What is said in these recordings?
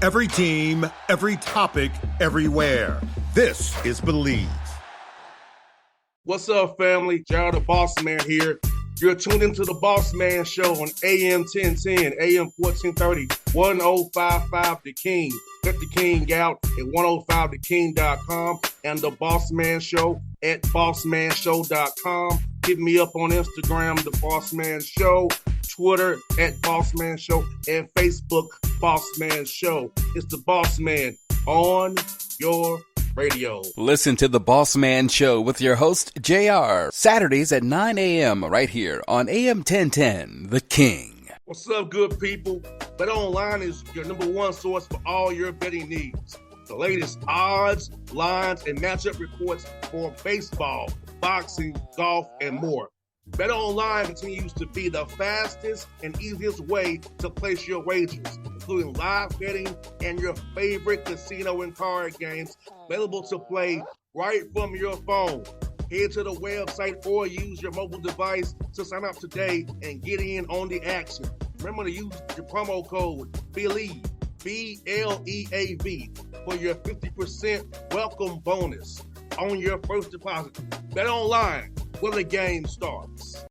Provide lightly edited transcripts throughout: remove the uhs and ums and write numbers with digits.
Every team, every topic, everywhere. This is Believe. What's up, family? Gerald the Bossman here. You're tuned into the Bossman Show on AM 1010, AM 1430, 1055 The King. Let the King out at 105theking.com and the Bossman Show at bossmanshow.com. Hit me up on Instagram, the Bossman Show, Twitter at Bossman Show, and Facebook, Bossman Show. It's the Bossman on your radio. Listen to the Bossman Show with your host, JR, Saturdays at 9 a.m. right here on AM 1010, The King. What's up, good people? BetOnline is your number one source for all your betting needs. The latest odds, lines, and matchup reports for baseball, boxing, golf, and more. BetOnline continues to be the fastest and easiest way to place your wagers, including live betting and your favorite casino and card games available to play right from your phone. Head to the website or use your mobile device to sign up today and get in on the action. Remember to use your promo code BELIEVE, BLEAV, for your 50% welcome bonus on your first deposit. BetOnline, where the game starts.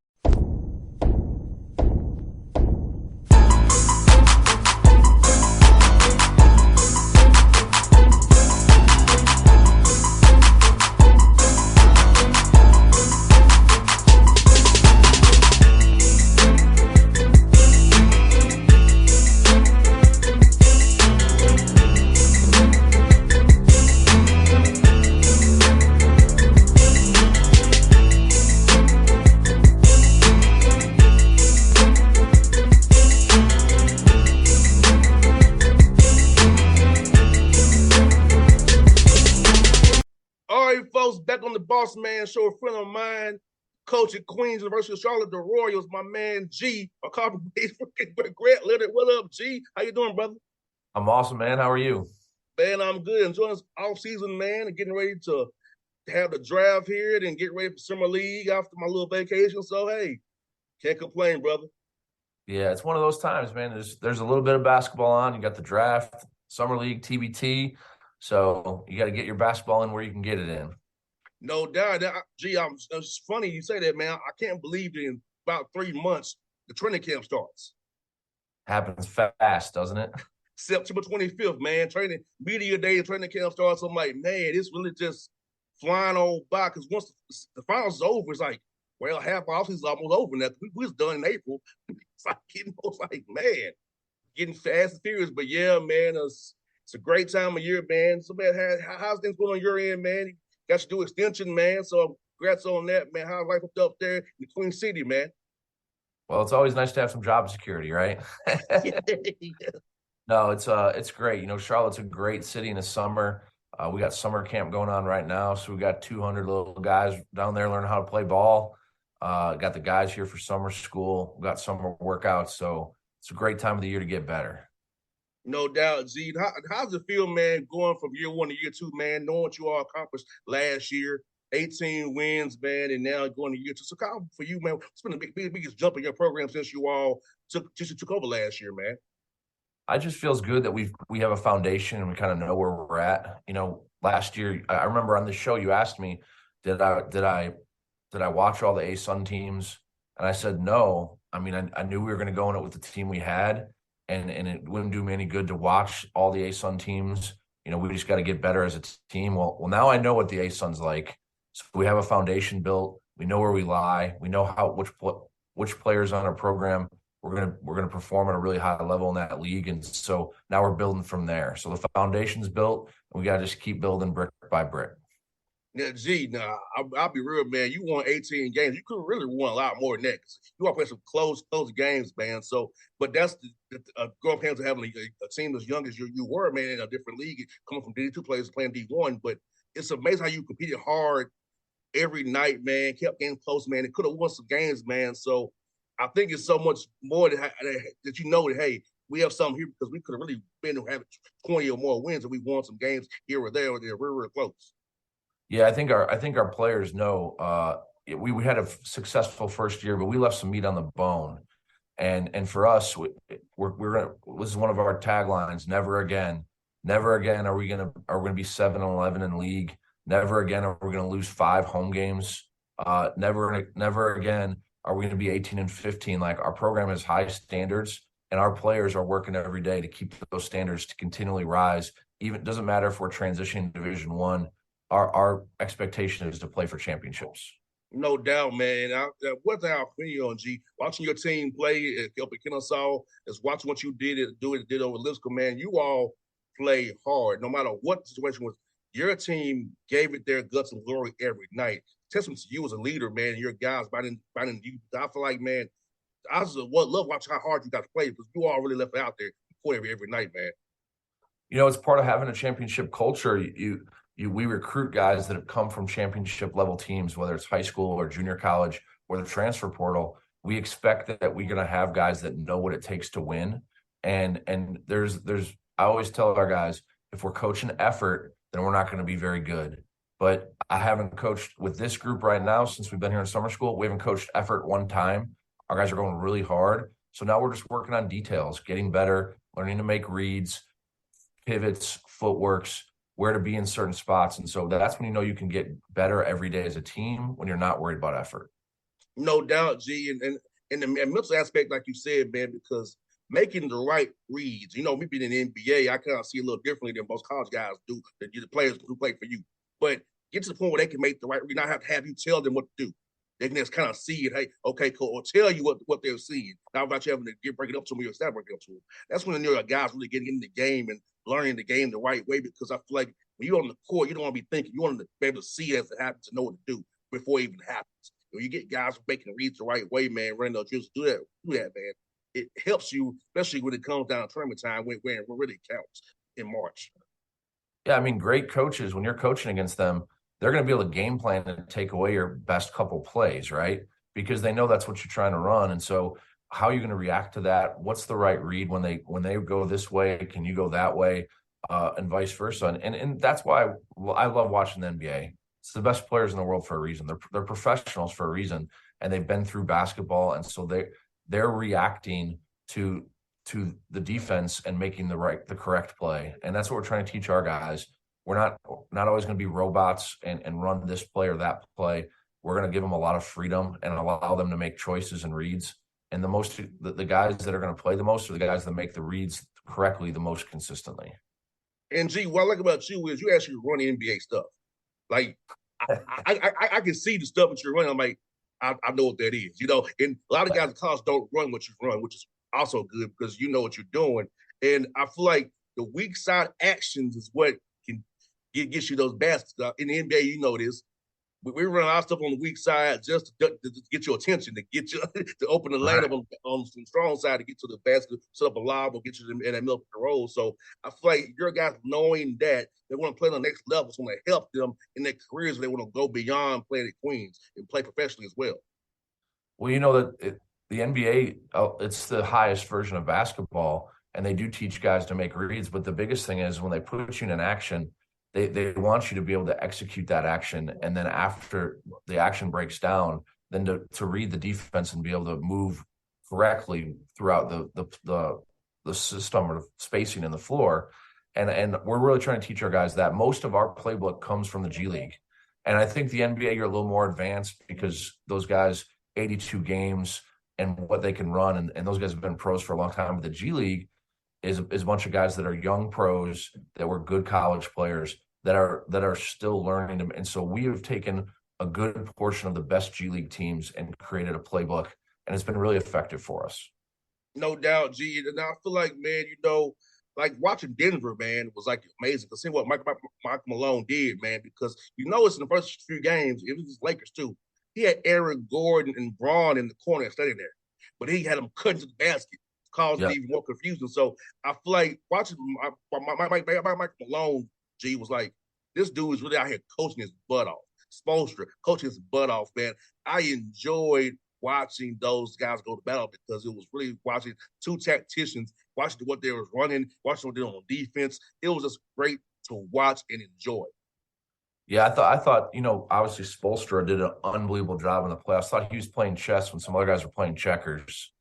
Back on the Bossman Show, a friend of mine, coach at Queens University of Charlotte, the Royals, my man G, a copy Grant Leonard. What up, G? How you doing, brother? I'm awesome, man. How are you? Man, I'm good. Enjoying this off season, man, and getting ready to have the draft here and get ready for summer league after my little vacation. So hey, can't complain, brother. Yeah, it's one of those times, man. There's a little bit of basketball on. You got the draft, summer league, TBT. So you got to get your basketball in where you can get it in. No doubt. Gee, it's funny you say that, man. I can't believe that in about 3 months, the training camp starts. Happens fast, doesn't it? September 25th, man. Media day, training camp starts. I'm like, man, it's really just flying on by. Because once the finals is over, it's like, well, half off is almost over now. We was done in April. It's like, man, getting fast and furious. But yeah, man, it's a great time of year, man. So, man, how's things going on your end, man? Got to do extension, man. So congrats on that, man. How's life up there in Queen City, man? Well, it's always nice to have some job security, right? Yeah. No, it's great. You know, Charlotte's a great city in the summer. We got summer camp going on right now, so we got 200 little guys down there learning how to play ball. Got the guys here for summer school. We got summer workouts, so it's a great time of the year to get better. No doubt, Z. How's it feel, man, going from year one to year two, man, knowing what you all accomplished last year, 18 wins, man, and now going to year two? So, how for you, man, it's been the biggest jump in your program since you all took over last year, man. I just feels good that we have a foundation and we kind of know where we're at. You know, last year, I remember on the show you asked me, did I watch all the ASUN teams? And I said no. I mean, I knew we were going to go in it with the team we had. And it wouldn't do me any good to watch all the ASUN teams. You know, we just got to get better as a team. Well, now I know what the ASUN's like. So we have a foundation built. We know where we lie. We know which players on our program we're gonna perform at a really high level in that league. And so now we're building from there. So the foundation's built, and we got to just keep building brick by brick. Yeah, G, now I'll be real, man. You won 18 games. You could have really won a lot more than that. You want to play some close games, man. So, but that's the growing pains of having a team as young as you were, man, in a different league, coming from D2 players playing D1. But it's amazing how you competed hard every night, man. Kept getting close, man. It could have won some games, man. So I think it's so much more that you know that, hey, we have something here because we could have really been to have 20 or more wins and we won some games here or there, or they're real close. Yeah, I think our players know we had a successful first year, but we left some meat on the bone. And for us, we're gonna. This is one of our taglines: never again. Never again are we gonna be 7-11 in league. Never again are we gonna lose 5 home games. Never again are we gonna be 18-15. Like, our program has high standards, and our players are working every day to keep those standards to continually rise. Even it doesn't matter if we're transitioning to Division One. Our expectation is to play for championships. No doubt, man. What's our opinion on G? Watching your team play up at Kennesaw, is watching what you did over Lipscomb, man. You all play hard, no matter what the situation was. Your team gave it their guts and glory every night. Testament to you as a leader, man. Your guys finding you. I feel like, man, I just love watching how hard you guys play, because you all really left out there every night, man. It's part of having a championship culture. We recruit guys that have come from championship level teams, whether it's high school or junior college or the transfer portal. We expect that we're going to have guys that know what it takes to win. And I always tell our guys, if we're coaching effort, then we're not going to be very good. But I haven't coached with this group right now since we've been here in summer school. We haven't coached effort one time. Our guys are going really hard. So now we're just working on details, getting better, learning to make reads, pivots, footworks, where to be in certain spots. And so that's when you can get better every day as a team, when you're not worried about effort. No doubt, G. And the mental aspect, like you said, man, because making the right reads, me being in the NBA, I kind of see a little differently than most college guys do, the players who play for you. But get to the point where they can make the right read, not have to have you tell them what to do. They can just kind of see it. Hey, okay, cool. Or tell you what they're seeing. Not about you having to break it up to them or start breaking it up to them. That's when the guys really getting in the game and learning the game the right way, because I feel like when you're on the court, you don't want to be thinking. You want to be able to see it as it happens, to know what to do before it even happens. When you get guys making reads the right way, man, running those drills, do that, man. It helps you, especially when it comes down to tournament time, when it really counts in March. Yeah, I mean, great coaches, when you're coaching against them, they're going to be able to game plan and take away your best couple plays, right? Because they know that's what you're trying to run. And so how are you going to react to that? What's the right read when they go this way? Can you go that way? And vice versa. And that's why I love watching the NBA. It's the best players in the world for a reason. They're professionals for a reason, and they've been through basketball. And so they're reacting to the defense and making the correct play. And that's what we're trying to teach our guys. We're not always going to be robots and run this play or that play. We're going to give them a lot of freedom and allow them to make choices and reads. And the guys that are going to play the most are the guys that make the reads correctly the most consistently. And G, what I like about you is you actually run NBA stuff. Like I can see the stuff that you're running. I'm like, I know what that is, And a lot of guys in college don't run what you run, which is also good because you know what you're doing. And I feel like the weak side actions is what can get you those baskets. In the NBA, you know this. We run a lot of stuff on the weak side just to get your attention, to get you to open the lane up on some strong side, to get to the basket, set up a lob, or get you in that middle of the roll. So I feel like your guys, knowing that they want to play on the next level, it's going to help them in their careers. They want to go beyond playing at Queens and play professionally as well. Well, the NBA, it's the highest version of basketball, and they do teach guys to make reads. But the biggest thing is when they put you in an action, they want you to be able to execute that action. And then after the action breaks down, then to read the defense and be able to move correctly throughout the system or the spacing in the floor. And we're really trying to teach our guys that. Most of our playbook comes from the G League. And I think the NBA, you're a little more advanced because those guys, 82 games and what they can run. And those guys have been pros for a long time. But the G League is a bunch of guys that are young pros, that were good college players, that are still learning them. And so we have taken a good portion of the best G League teams and created a playbook, and it's been really effective for us. No doubt, G. And I feel like, man, like watching Denver, man, was like amazing to see what Michael Malone did, man, because it's in the first few games, it was Lakers too. He had Eric Gordon and Braun in the corner standing there, but he had them cutting to the basket, causing even more confusion. So I feel like watching Michael Malone, G, was like, this dude is really out here coaching his butt off. Spoelstra coaching his butt off, man. I enjoyed watching those guys go to battle because it was really watching two tacticians, watching what they were running, watching what they were on defense. It was just great to watch and enjoy. Yeah, I thought, obviously Spoelstra did an unbelievable job in the playoffs. I thought he was playing chess when some other guys were playing checkers.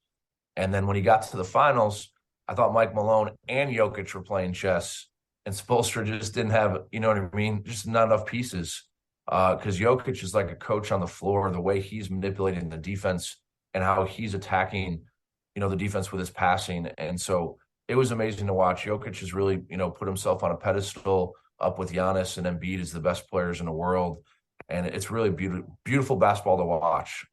And then when he got to the finals, I thought Mike Malone and Jokic were playing chess, and Spoelstra just didn't have, you know what I mean, just not enough pieces. Because Jokic is like a coach on the floor, the way he's manipulating the defense and how he's attacking, the defense with his passing. And so it was amazing to watch. Jokic has really, put himself on a pedestal up with Giannis and Embiid as the best players in the world. And it's really beautiful basketball to watch.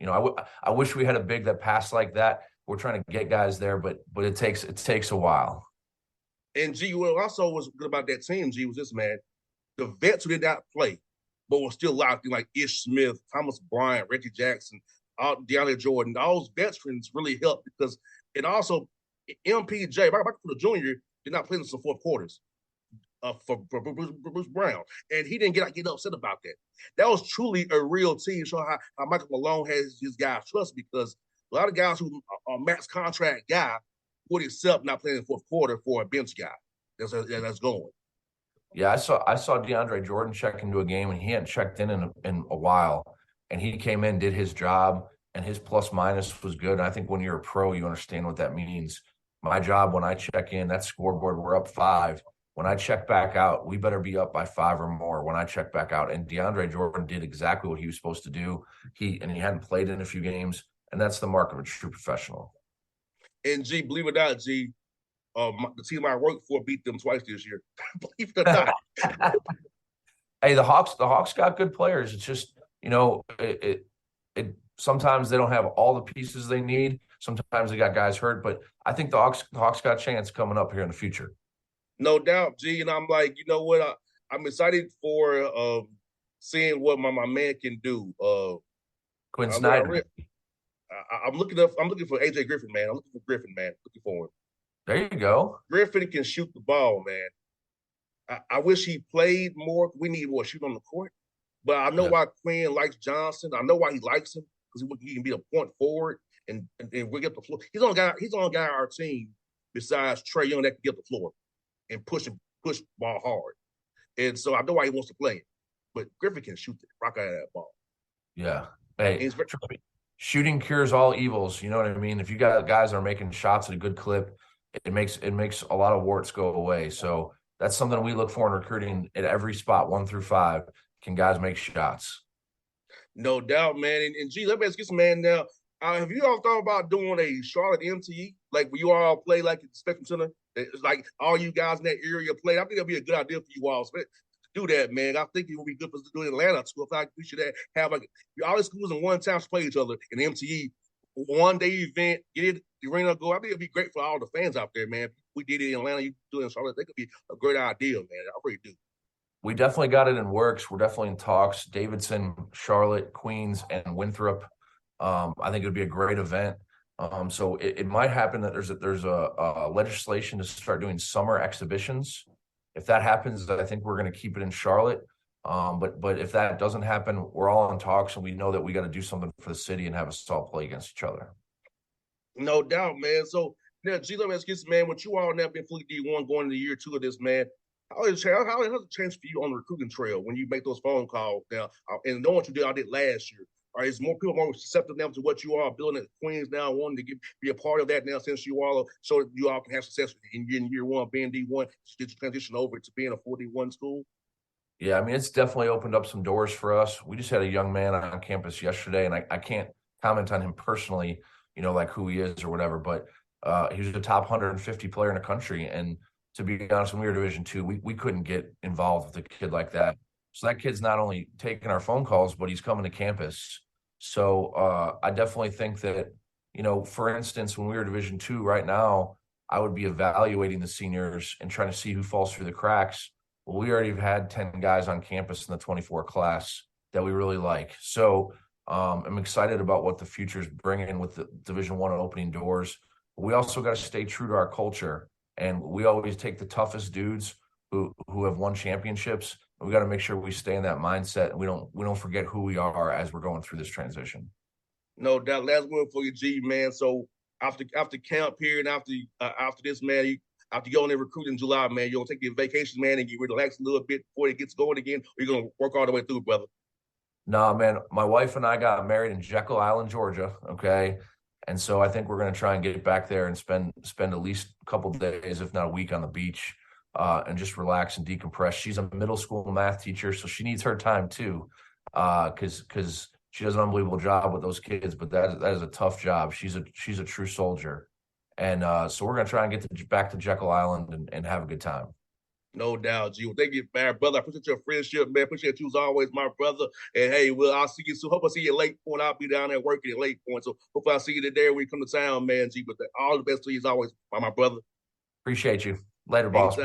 I wish we had a big that passed like that. We're trying to get guys there, but it takes a while. And G, what also was good about that team, G, was this, man. The vets who did not play, but were still locked in, like Ish Smith, Thomas Bryant, Reggie Jackson, DeAndre Jordan. All those veterans really helped because, and also MPJ, Michael Porter Jr. did not play in some fourth quarters for Bruce Brown, and he didn't get upset about that. That was truly a real team, showing how Michael Malone has his guys trust, because a lot of guys who are max contract guy would accept not playing in the fourth quarter for a bench guy that's going. Yeah, I saw DeAndre Jordan check into a game, and he hadn't checked in a while, and he came in, did his job, and his plus minus was good. And I think when you're a pro, you understand what that means. My job when I check in, that scoreboard, we're up 5. When I check back out, we better be up by 5 or more when I check back out. And DeAndre Jordan did exactly what he was supposed to do. He hadn't played in a few games, and that's the mark of a true professional. And G, believe it or not, G, the team I worked for beat them twice this year. Believe it or not. Hey, the Hawks got good players. It's just, it sometimes they don't have all the pieces they need. Sometimes they got guys hurt, but I think the Hawks got a chance coming up here in the future. No doubt, G. And I'm like, you know what? I'm excited for seeing what my man can do. Quinn Snyder. I'm looking for AJ Griffin, man. I'm looking for Griffin, man. Looking for him. There you go. Griffin can shoot the ball, man. I wish he played more. We need more shoot on the court. But I know why Quinn likes Johnson. I know why he likes him, because he can be a point forward and we get the floor. He's the only guy on our team besides Trae Young that can get the floor and push ball hard. And so I know why he wants to play it. But Griffin can shoot the rock out of that ball. Yeah. Hey, shooting cures all evils. You know what I mean? If you got guys that are making shots at a good clip, it makes a lot of warts go away. So that's something we look for in recruiting at every spot, 1 through 5. Can guys make shots? No doubt, man. And G, let me ask you some, man, now. Have you all thought about doing a Charlotte MTE? Like, will you all play like at the Spectrum Center? It's like all you guys in that area play. I think that'd be a good idea for you all to do that, man. I think it would be good for us to do it in Atlanta too. I think we should have like all the schools in one town to play each other in MTE, one-day event, get it, the arena go. I think it'd be great for all the fans out there, man. If we did it in Atlanta, you do it in Charlotte. That could be a great idea, man. I really do. We definitely got it in works. We're definitely in talks. Davidson, Charlotte, Queens, and Winthrop. I think it would be a great event. So it might happen that there's a legislation to start doing summer exhibitions. If that happens, I think we're going to keep it in Charlotte. But if that doesn't happen, we're all in talks, and we know that we got to do something for the city and have us all play against each other. No doubt, man. So now, G, let me ask you this, man. With you all now being fully D1 going into year 2 of this, man, how has it changed for you on the recruiting trail when you make those phone calls now? And knowing what you did, I did last year. Or is more people more receptive now to what you are building at Queens now, wanting to be a part of that now, since you all so that you all can have success in year 1 being D1, did you transition over to being a 41 school? Yeah, I mean, it's definitely opened up some doors for us. We just had a young man on campus yesterday, and I can't comment on him personally, like who he is or whatever, but he was the top 150 player in the country. And to be honest, when we were Division II, we couldn't get involved with a kid like that. So that kid's not only taking our phone calls, but he's coming to campus. So I definitely think that, for instance, when we were Division II right now, I would be evaluating the seniors and trying to see who falls through the cracks. Well, we already have had 10 guys on campus in the 24 class that we really like. So I'm excited about what the future's bringing with the Division I opening doors. But we also got to stay true to our culture. And we always take the toughest dudes who have won championships. We got to make sure we stay in that mindset, and we don't forget who we are as we're going through this transition. No doubt. Last word for you, G, man. So after camp period, after this, man, after you go on there recruiting in July, man, you're gonna take your vacation, man, and get relax a little bit before it gets going again. Or you're gonna work all the way through, brother? Nah, man. My wife and I got married in Jekyll Island, Georgia. Okay. And so I think we're going to try and get back there and spend at least a couple of days, if not a week, on the beach and just relax and decompress. She's a middle school math teacher, so she needs her time too, because she does an unbelievable job with those kids. But that is a tough job. She's a true soldier, and so we're going to try and get back to Jekyll Island and have a good time. No doubt, G. Well, thank you, man, brother. I appreciate your friendship, man. Appreciate you as always, my brother. And hey, I'll see you soon. Hope I see you at Lake Point. I'll be down there working at Lake Point. So hope I see you today when you come to town, man, G. But all the best to you as always, my brother. Appreciate you. Later, boss.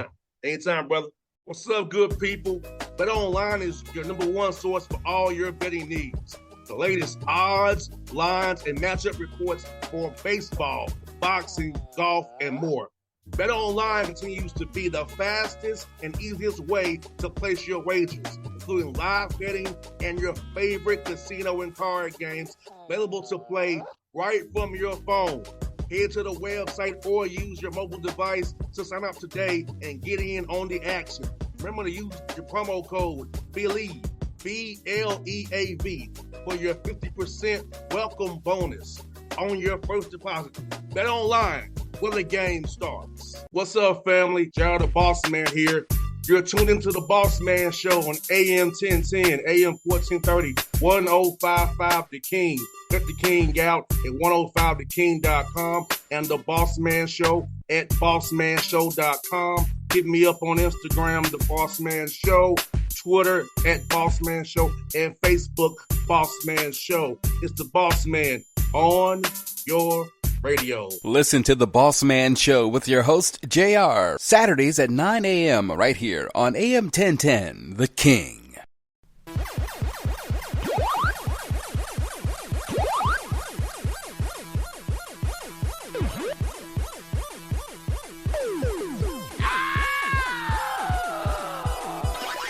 Anytime, brother. What's up, good people? Bet Online is your number one source for all your betting needs. The latest odds, lines, and matchup reports for baseball, boxing, golf, and more. Bet Online continues to be the fastest and easiest way to place your wagers, including live betting and your favorite casino and card games available to play right from your phone. Head to the website or use your mobile device to sign up today and get in on the action. Remember to use your promo code BELIEVE, BLEAV, for your 50% welcome bonus on your first deposit. Bet Online, where the game starts. What's up, family? Jared the Bossman here. You're tuned into the Bossman Show on AM 1010, AM 1430, 1055 The King. Check The King out at 105theking.com and the Bossman Show at bossmanshow.com. Hit me up on Instagram, The Bossman Show, Twitter at Bossman Show, and Facebook, Bossman Show. It's the Bossman on your radio. Listen to The Bossman Show with your host, JR, Saturdays at 9 a.m. right here on AM 1010, The King.